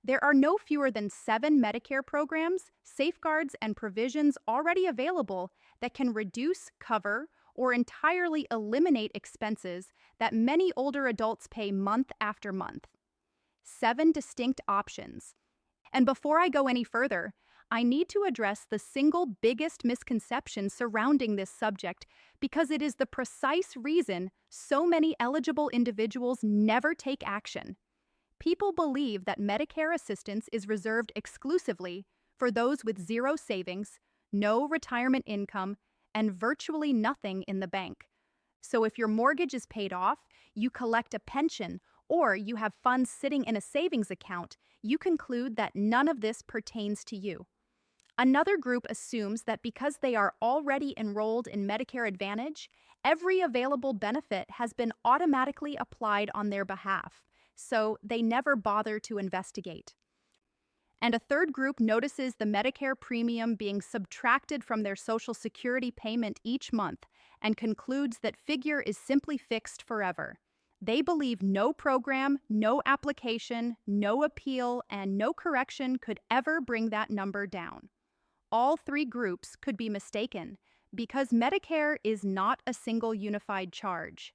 There are no fewer than 7 Medicare programs, safeguards, and provisions already available that can reduce, cover, or entirely eliminate expenses that many older adults pay month after month. 7 distinct options. And before I go any further, I need to address the single biggest misconception surrounding this subject because it is the precise reason so many eligible individuals never take action. People believe that Medicare assistance is reserved exclusively for those with zero savings, no retirement income, and virtually nothing in the bank. So if your mortgage is paid off, you collect a pension, or you have funds sitting in a savings account, you conclude that none of this pertains to you. Another group assumes that because they are already enrolled in Medicare Advantage, every available benefit has been automatically applied on their behalf, so they never bother to investigate. And a third group notices the Medicare premium being subtracted from their Social Security payment each month and concludes that figure is simply fixed forever. They believe no program, no application, no appeal, and no correction could ever bring that number down. All three groups could be mistaken because Medicare is not a single unified charge.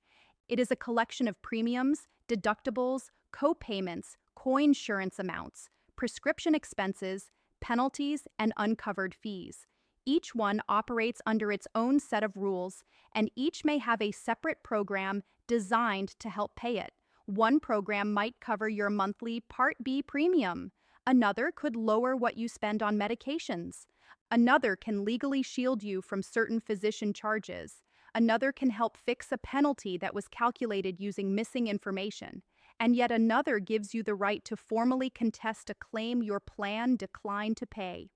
It is a collection of premiums, deductibles, co-payments, co-insurance amounts, prescription expenses, penalties, and uncovered fees. Each one operates under its own set of rules, and each may have a separate program designed to help pay it. One program might cover your monthly Part B premium. Another could lower what you spend on medications. Another can legally shield you from certain physician charges. Another can help fix a penalty that was calculated using missing information. And yet another gives you the right to formally contest a claim your plan declined to pay.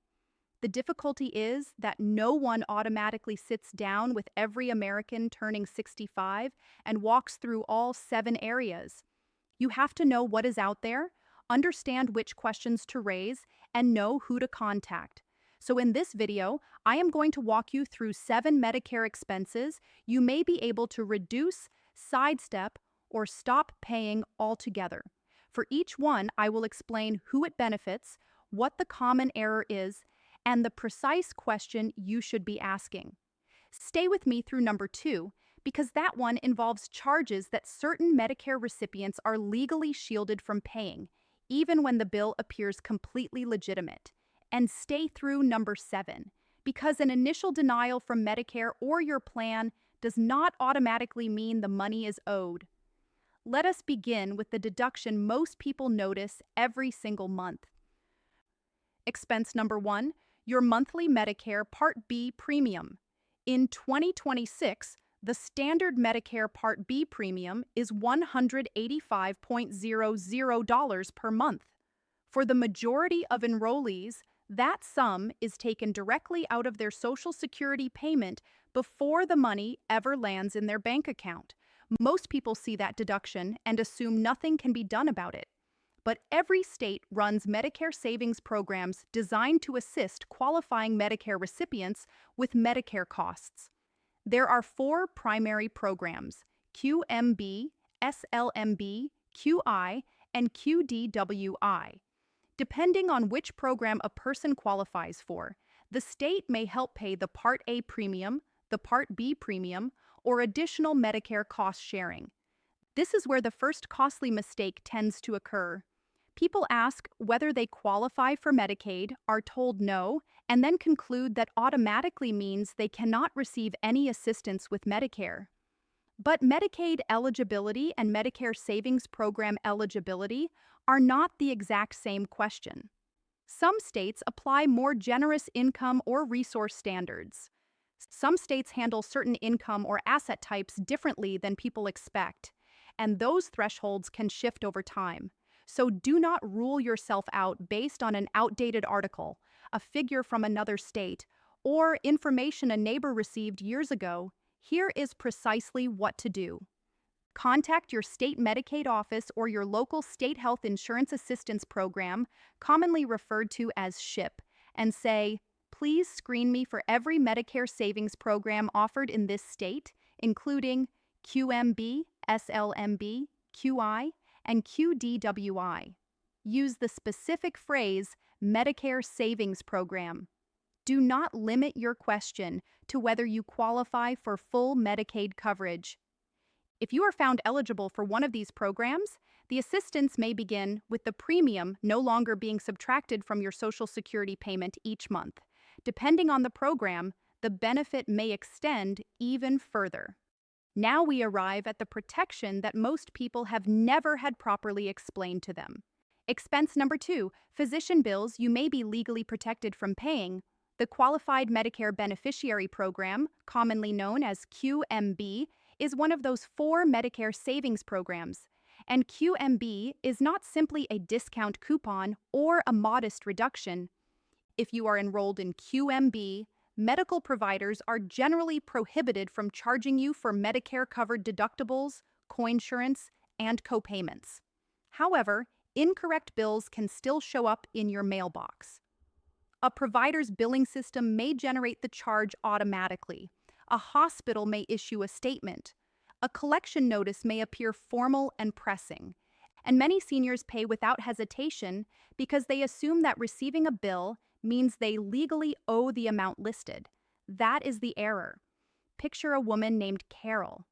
The difficulty is that no one automatically sits down with every American turning 65 and walks through all 7 areas. You have to know what is out there, understand which questions to raise, and know who to contact. So in this video, I am going to walk you through 7 Medicare expenses you may be able to reduce, sidestep, or stop paying altogether. For each one, I will explain who it benefits, what the common error is, and the precise question you should be asking. Stay with me through number 2, because that one involves charges that certain Medicare recipients are legally shielded from paying, even when the bill appears completely legitimate. And stay through number 7, because an initial denial from Medicare or your plan does not automatically mean the money is owed. Let us begin with the deduction most people notice every single month. Expense number 1, your monthly Medicare Part B premium. In 2026, the standard Medicare Part B premium is $185.00 per month. For the majority of enrollees, that sum is taken directly out of their Social Security payment before the money ever lands in their bank account. Most people see that deduction and assume nothing can be done about it. But every state runs Medicare Savings Programs designed to assist qualifying Medicare recipients with Medicare costs. There are 4 primary programs: QMB, SLMB, QI, and QDWI. Depending on which program a person qualifies for, the state may help pay the Part A premium, the Part B premium, or additional Medicare cost sharing. This is where the first costly mistake tends to occur. People ask whether they qualify for Medicaid, are told no, and then conclude that automatically means they cannot receive any assistance with Medicare. But Medicaid eligibility and Medicare Savings Program eligibility are not the exact same question. Some states apply more generous income or resource standards. Some states handle certain income or asset types differently than people expect, and those thresholds can shift over time. So do not rule yourself out based on an outdated article, a figure from another state, or information a neighbor received years ago. Here is precisely what to do. Contact your state Medicaid office or your local state health insurance assistance program, commonly referred to as SHIP, and say, "Please screen me for every Medicare Savings Program offered in this state, including QMB, SLMB, QI, and QDWI." use the specific phrase Medicare Savings Program. Do not limit your question to whether you qualify for full Medicaid coverage. If you are found eligible for one of these programs, the assistance may begin with the premium no longer being subtracted from your Social Security payment each month. Depending on the program, the benefit may extend even further. Now we arrive at the protection that most people have never had properly explained to them. Expense number 2, physician bills you may be legally protected from paying. The Qualified Medicare Beneficiary Program, commonly known as QMB, is one of those 4 Medicare Savings Programs. And QMB is not simply a discount coupon or a modest reduction. If you are enrolled in QMB, medical providers are generally prohibited from charging you for Medicare-covered deductibles, coinsurance, and copayments. However, incorrect bills can still show up in your mailbox. A provider's billing system may generate the charge automatically. A hospital may issue a statement. A collection notice may appear formal and pressing. And many seniors pay without hesitation because they assume that receiving a bill means they legally owe the amount listed. That is the error. Picture a woman named Carol.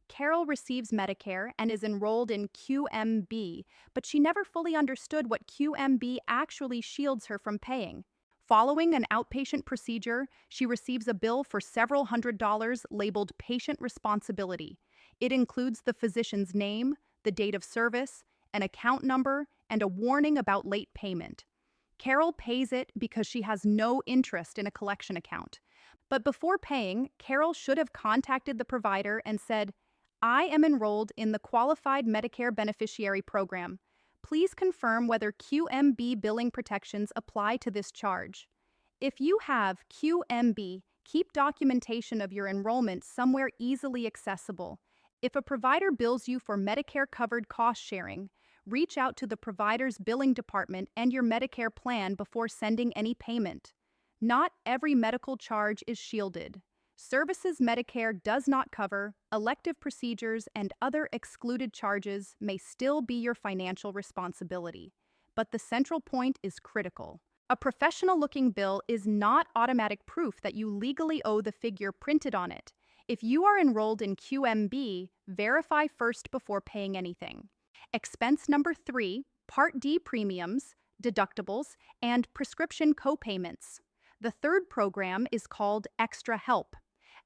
Carol receives Medicare and is enrolled in QMB, but she never fully understood what QMB actually shields her from paying. Following an outpatient procedure, she receives a bill for several $100s labeled patient responsibility. It includes the physician's name, the date of service, an account number, and a warning about late payment. Carol pays it because she has no interest in a collection account. But before paying, Carol should have contacted the provider and said, "I am enrolled in the Qualified Medicare Beneficiary Program. Please confirm whether QMB billing protections apply to this charge." If you have QMB, keep documentation of your enrollment somewhere easily accessible. If a provider bills you for Medicare-covered cost sharing, reach out to the provider's billing department and your Medicare plan before sending any payment. Not every medical charge is shielded. Services Medicare does not cover, elective procedures, and other excluded charges may still be your financial responsibility. But the central point is critical. A professional-looking bill is not automatic proof that you legally owe the figure printed on it. If you are enrolled in QMB, verify first before paying anything. Expense number 3, Part D premiums, deductibles, and prescription copayments. The third program is called Extra Help.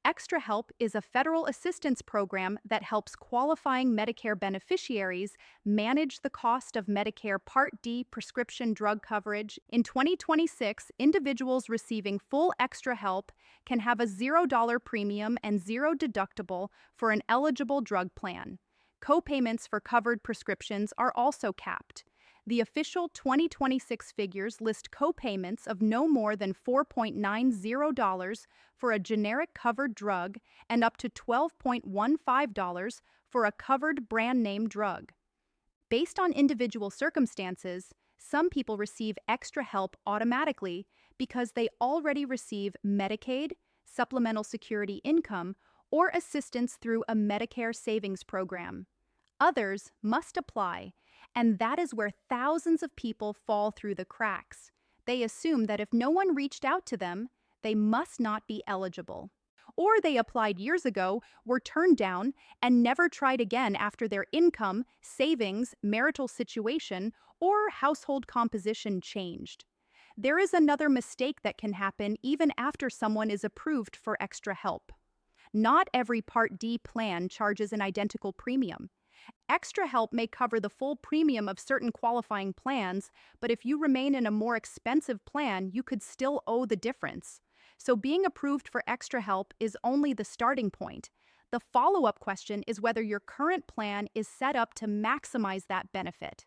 Extra Help is a federal assistance program that helps qualifying Medicare beneficiaries manage the cost of Medicare Part D prescription drug coverage. In 2026, individuals receiving full Extra Help can have a $0 premium and $0 deductible for an eligible drug plan. Copayments for covered prescriptions are also capped. The official 2026 figures list copayments of no more than $4.90 for a generic covered drug and up to $12.15 for a covered brand name drug. Based on individual circumstances, some people receive Extra Help automatically because they already receive Medicaid, supplemental security income, or assistance through a Medicare Savings Program. Others must apply, and that is where thousands of people fall through the cracks. They assume that if no one reached out to them, they must not be eligible. Or they applied years ago, were turned down, and never tried again after their income, savings, marital situation, or household composition changed. There is another mistake that can happen even after someone is approved for Extra Help. Not every Part D plan charges an identical premium. Extra Help may cover the full premium of certain qualifying plans, but if you remain in a more expensive plan, you could still owe the difference. So being approved for Extra Help is only the starting point. The follow-up question is whether your current plan is set up to maximize that benefit.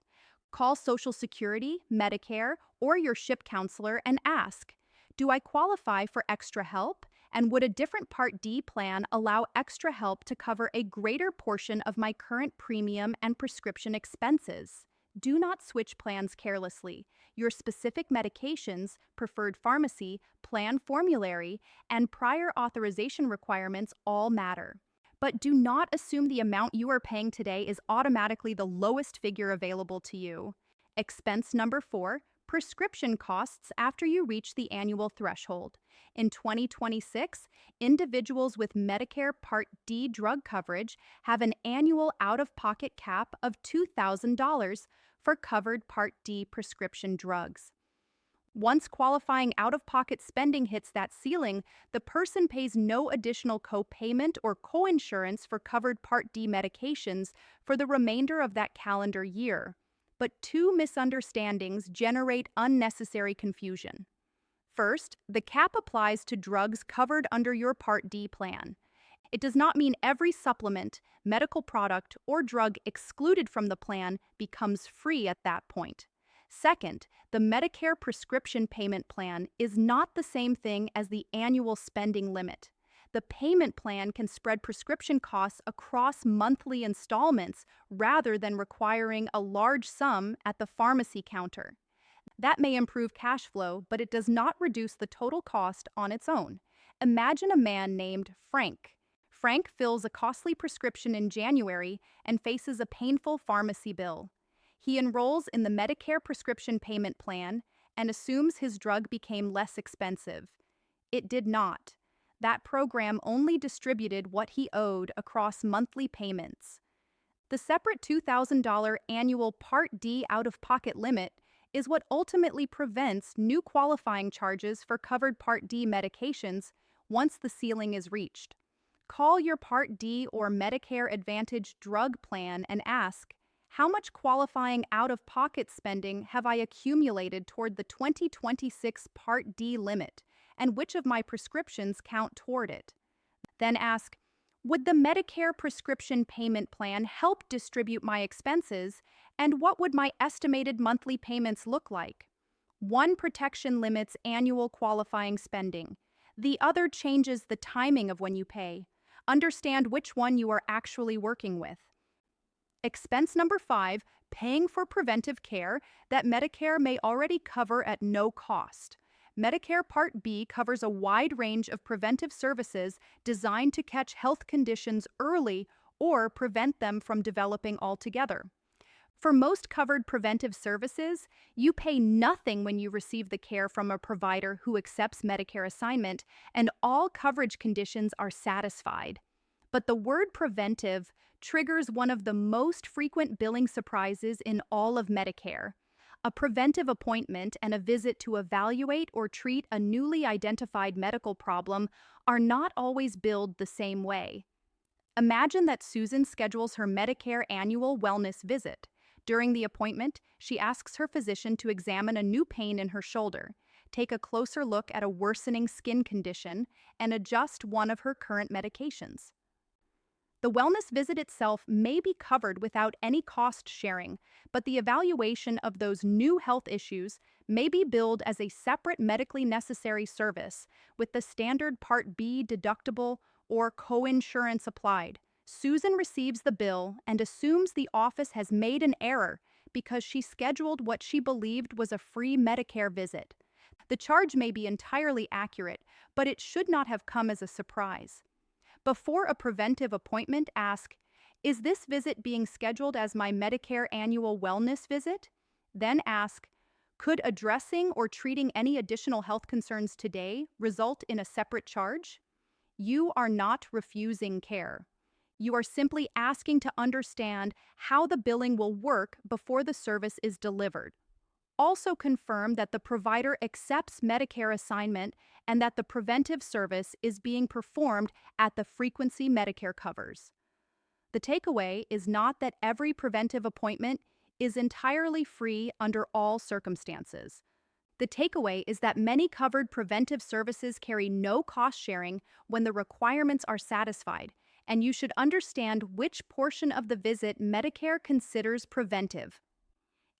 Call Social Security, Medicare, or your SHIP counselor and ask, "Do I qualify for Extra Help? And would a different Part D plan allow Extra Help to cover a greater portion of my current premium and prescription expenses?" Do not switch plans carelessly. Your specific medications, preferred pharmacy, plan formulary, and prior authorization requirements all matter. But do not assume the amount you are paying today is automatically the lowest figure available to you. Expense number 4, prescription costs after you reach the annual threshold. In 2026, individuals with Medicare Part D drug coverage have an annual out of pocket cap of $2,000 for covered Part D prescription drugs. Once qualifying out of pocket spending hits that ceiling, the person pays no additional co-payment or coinsurance for covered Part D medications for the remainder of that calendar year. But two misunderstandings generate unnecessary confusion. First, the cap applies to drugs covered under your Part D plan. It does not mean every supplement, medical product, or drug excluded from the plan becomes free at that point. Second, the Medicare prescription payment plan is not the same thing as the annual spending limit. The payment plan can spread prescription costs across monthly installments rather than requiring a large sum at the pharmacy counter. That may improve cash flow, but it does not reduce the total cost on its own. Imagine a man named Frank. Frank fills a costly prescription in January and faces a painful pharmacy bill. He enrolls in the Medicare prescription payment plan and assumes his drug became less expensive. It did not. That program only distributed what he owed across monthly payments. The separate $2,000 annual Part D out-of-pocket limit is what ultimately prevents new qualifying charges for covered Part D medications once the ceiling is reached. Call your Part D or Medicare Advantage drug plan and ask, how much qualifying out-of-pocket spending have I accumulated toward the 2026 Part D limit, and which of my prescriptions count toward it? Then ask, would the Medicare prescription payment plan help distribute my expenses, and what would my estimated monthly payments look like? One protection limits annual qualifying spending. The other changes the timing of when you pay. Understand which one you are actually working with. Expense number 5, paying for preventive care that Medicare may already cover at no cost. Medicare Part B covers a wide range of preventive services designed to catch health conditions early or prevent them from developing altogether. For most covered preventive services, you pay nothing when you receive the care from a provider who accepts Medicare assignment, and all coverage conditions are satisfied. But the word preventive triggers one of the most frequent billing surprises in all of Medicare. A preventive appointment and a visit to evaluate or treat a newly identified medical problem are not always billed the same way. Imagine that Susan schedules her Medicare annual wellness visit. During the appointment, she asks her physician to examine a new pain in her shoulder, take a closer look at a worsening skin condition, and adjust one of her current medications. The wellness visit itself may be covered without any cost sharing, but the evaluation of those new health issues may be billed as a separate medically necessary service with the standard Part B deductible or coinsurance applied. Susan receives the bill and assumes the office has made an error because she scheduled what she believed was a free Medicare visit. The charge may be entirely accurate, but it should not have come as a surprise. Before a preventive appointment, ask, is this visit being scheduled as my Medicare annual wellness visit? Then ask, could addressing or treating any additional health concerns today result in a separate charge? You are not refusing care. You are simply asking to understand how the billing will work before the service is delivered. Also confirm that the provider accepts Medicare assignment and that the preventive service is being performed at the frequency Medicare covers. The takeaway is not that every preventive appointment is entirely free under all circumstances. The takeaway is that many covered preventive services carry no cost sharing when the requirements are satisfied, and you should understand which portion of the visit Medicare considers preventive.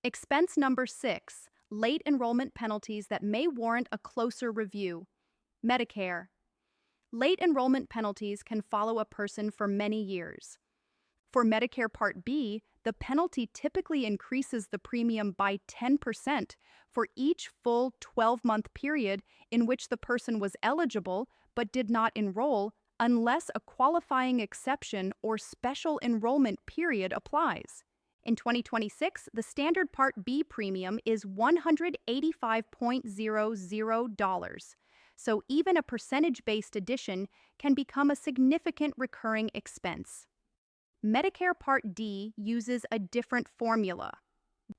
Expense number 6, late enrollment penalties that may warrant a closer review. Medicare. Late enrollment penalties can follow a person for many years. For Medicare Part B, the penalty typically increases the premium by 10% for each full 12-month period in which the person was eligible but did not enroll unless a qualifying exception or special enrollment period applies. In 2026, the standard Part B premium is $185.00. So even a percentage-based addition can become a significant recurring expense. Medicare Part D uses a different formula.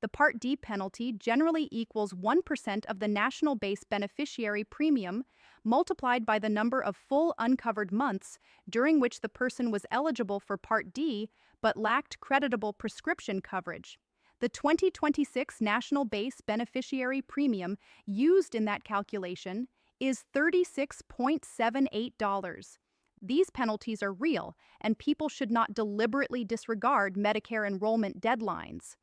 The Part D penalty generally equals 1% of the national base beneficiary premium multiplied by the number of full uncovered months during which the person was eligible for Part D but lacked creditable prescription coverage. The 2026 national base beneficiary premium used in that calculation is $36.78. These penalties are real, and people should not deliberately disregard Medicare enrollment deadlines.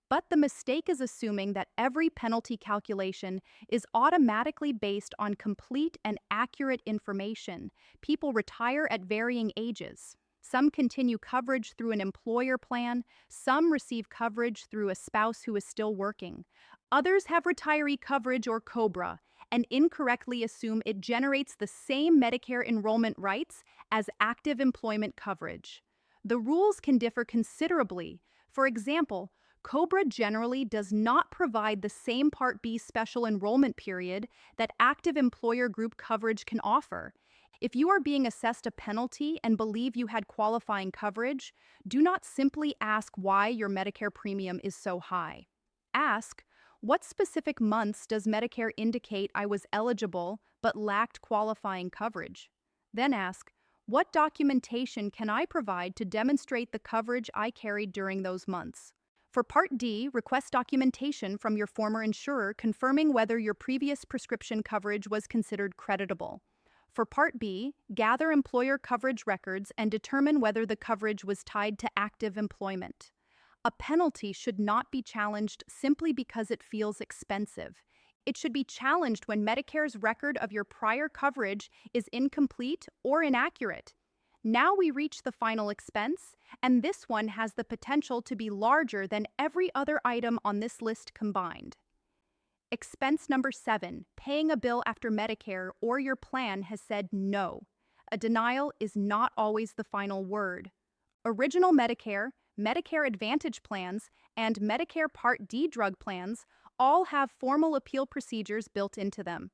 But the mistake is assuming that every penalty calculation is automatically based on complete and accurate information. People retire at varying ages. Some continue coverage through an employer plan, some receive coverage through a spouse who is still working. Others have retiree coverage or COBRA and incorrectly assume it generates the same Medicare enrollment rights as active employment coverage. The rules can differ considerably. For example, COBRA generally does not provide the same Part B special enrollment period that active employer group coverage can offer. If you are being assessed a penalty and believe you had qualifying coverage, do not simply ask why your Medicare premium is so high. Ask, what specific months does Medicare indicate I was eligible but lacked qualifying coverage? Then ask, what documentation can I provide to demonstrate the coverage I carried during those months? For Part D, request documentation from your former insurer confirming whether your previous prescription coverage was considered creditable. For Part B, gather employer coverage records and determine whether the coverage was tied to active employment. A penalty should not be challenged simply because it feels expensive. It should be challenged when Medicare's record of your prior coverage is incomplete or inaccurate. Now we reach the final expense, and this one has the potential to be larger than every other item on this list combined. Expense number 7, paying a bill after Medicare or your plan has said no. A denial is not always the final word. Original Medicare, Medicare Advantage plans, and Medicare Part D drug plans all have formal appeal procedures built into them.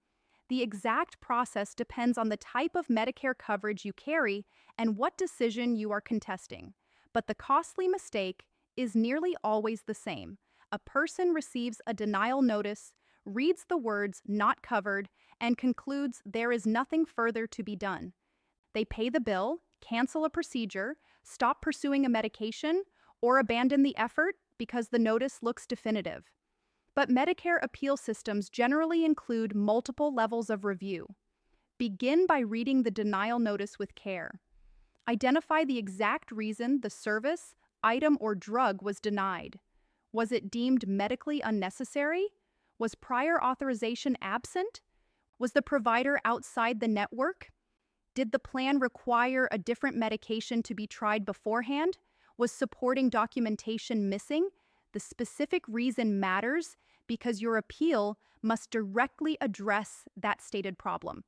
The exact process depends on the type of Medicare coverage you carry and what decision you are contesting. But the costly mistake is nearly always the same. A person receives a denial notice, reads the words "not covered," and concludes there is nothing further to be done. They pay the bill, cancel a procedure, stop pursuing a medication, or abandon the effort because the notice looks definitive. But Medicare appeal systems generally include multiple levels of review. Begin by reading the denial notice with care. Identify the exact reason the service, item, or drug was denied. Was it deemed medically unnecessary? Was prior authorization absent? Was the provider outside the network? Did the plan require a different medication to be tried beforehand? Was supporting documentation missing? The specific reason matters because your appeal must directly address that stated problem.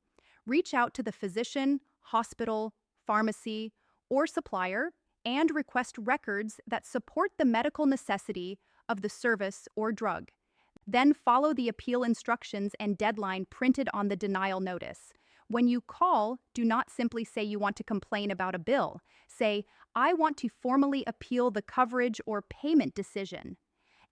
Reach out to the physician, hospital, pharmacy, or supplier and request records that support the medical necessity of the service or drug. Then follow the appeal instructions and deadline printed on the denial notice. When you call, do not simply say you want to complain about a bill. Say, I want to formally appeal the coverage or payment decision.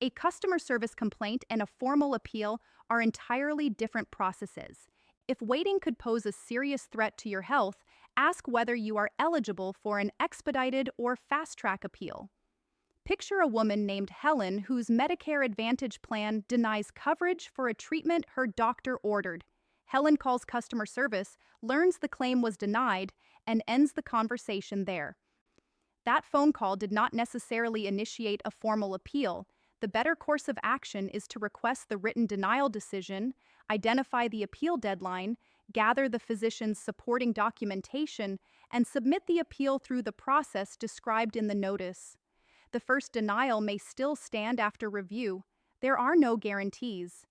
A customer service complaint and a formal appeal are entirely different processes. If waiting could pose a serious threat to your health, ask whether you are eligible for an expedited or fast-track appeal. Picture a woman named Helen whose Medicare Advantage plan denies coverage for a treatment her doctor ordered. Helen calls customer service, learns the claim was denied, and ends the conversation there. That phone call did not necessarily initiate a formal appeal. The better course of action is to request the written denial decision, identify the appeal deadline, gather the physician's supporting documentation, and submit the appeal through the process described in the notice. The first denial may still stand after review. There are no guarantees.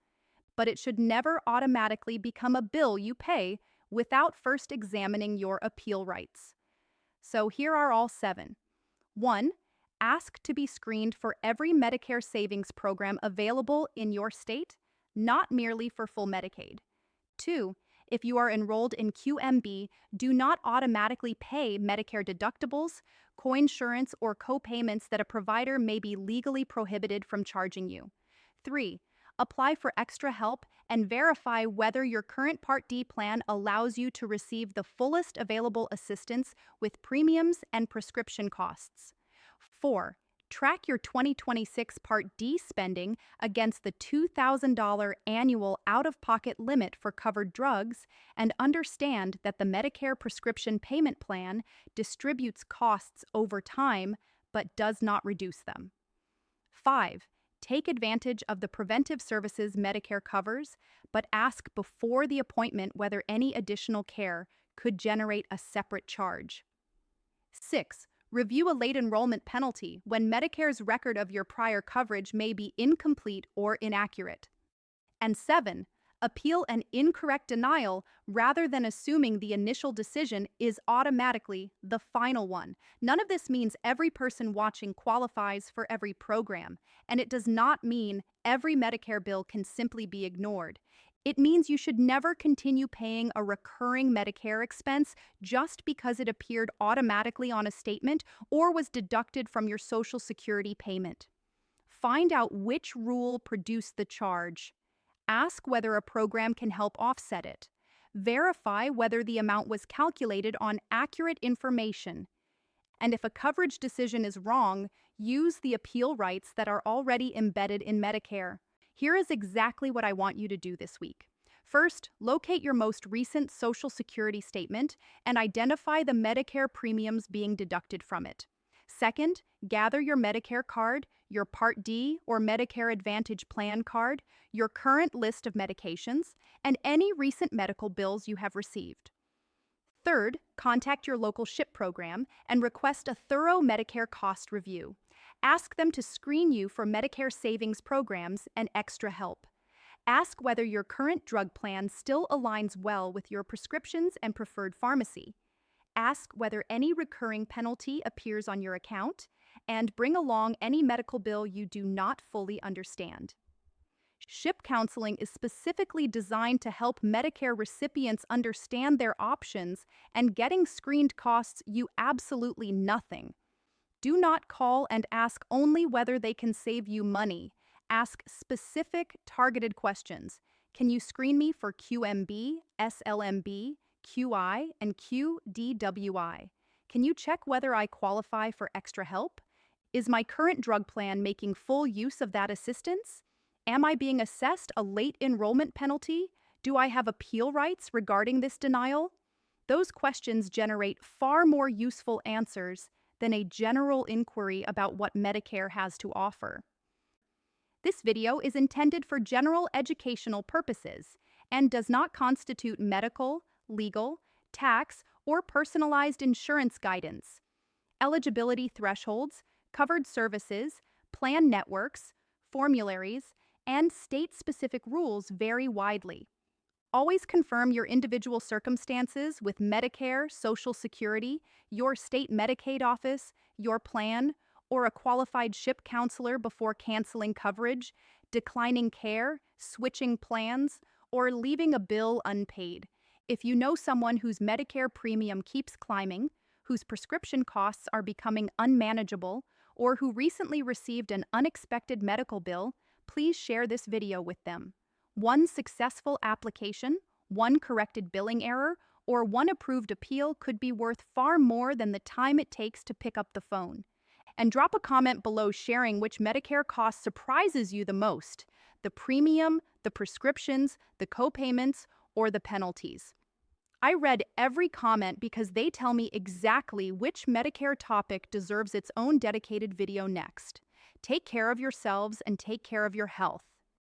But it should never automatically become a bill you pay without first examining your appeal rights. So here are all 7. 1. Ask to be screened for every Medicare Savings Program available in your state, not merely for full Medicaid. 2. If you are enrolled in QMB, do not automatically pay Medicare deductibles, coinsurance, or co-payments that a provider may be legally prohibited from charging you. 3. Apply for extra help and verify whether your current Part D plan allows you to receive the fullest available assistance with premiums and prescription costs. 4. Track your 2026 Part D spending against the $2,000 annual out-of-pocket limit for covered drugs and understand that the Medicare prescription payment plan distributes costs over time but does not reduce them. 5. Take advantage of the preventive services Medicare covers, but ask before the appointment whether any additional care could generate a separate charge. 6. Review a late enrollment penalty when Medicare's record of your prior coverage may be incomplete or inaccurate. And 7. Appeal an incorrect denial rather than assuming the initial decision is automatically the final one. None of this means every person watching qualifies for every program, and it does not mean every Medicare bill can simply be ignored. It means you should never continue paying a recurring Medicare expense just because it appeared automatically on a statement or was deducted from your Social Security payment. Find out which rule produced the charge. Ask whether a program can help offset it. Verify whether the amount was calculated on accurate information. And if a coverage decision is wrong, use the appeal rights that are already embedded in Medicare. Here is exactly what I want you to do this week. First, locate your most recent Social Security statement and identify the Medicare premiums being deducted from it. Second, gather your Medicare card, your Part D or Medicare Advantage plan card, your current list of medications, and any recent medical bills you have received. Third, contact your local SHIP program and request a thorough Medicare cost review. Ask them to screen you for Medicare Savings Programs and extra help. Ask whether your current drug plan still aligns well with your prescriptions and preferred pharmacy. Ask whether any recurring penalty appears on your account, and bring along any medical bill you do not fully understand. SHIP counseling is specifically designed to help Medicare recipients understand their options, and getting screened costs you absolutely nothing. Do not call and ask only whether they can save you money. Ask specific, targeted questions. Can you screen me for QMB, SLMB, QI, and QDWI? Can you check whether I qualify for extra help? Is my current drug plan making full use of that assistance? Am I being assessed a late enrollment penalty? Do I have appeal rights regarding this denial? Those questions generate far more useful answers than a general inquiry about what Medicare has to offer. This video is intended for general educational purposes and does not constitute medical, legal, tax, or personalized insurance guidance. Eligibility thresholds, covered services, plan networks, formularies, and state-specific rules vary widely. Always confirm your individual circumstances with Medicare, Social Security, your state Medicaid office, your plan, or a qualified SHIP counselor before canceling coverage, declining care, switching plans, or leaving a bill unpaid. If you know someone whose Medicare premium keeps climbing, whose prescription costs are becoming unmanageable, or who recently received an unexpected medical bill, please share this video with them. One successful application, one corrected billing error, or one approved appeal could be worth far more than the time it takes to pick up the phone. And drop a comment below sharing which Medicare cost surprises you the most: the premium, the prescriptions, the co-payments, or the penalties. I read every comment because they tell me exactly which Medicare topic deserves its own dedicated video next. Take care of yourselves and take care of your health.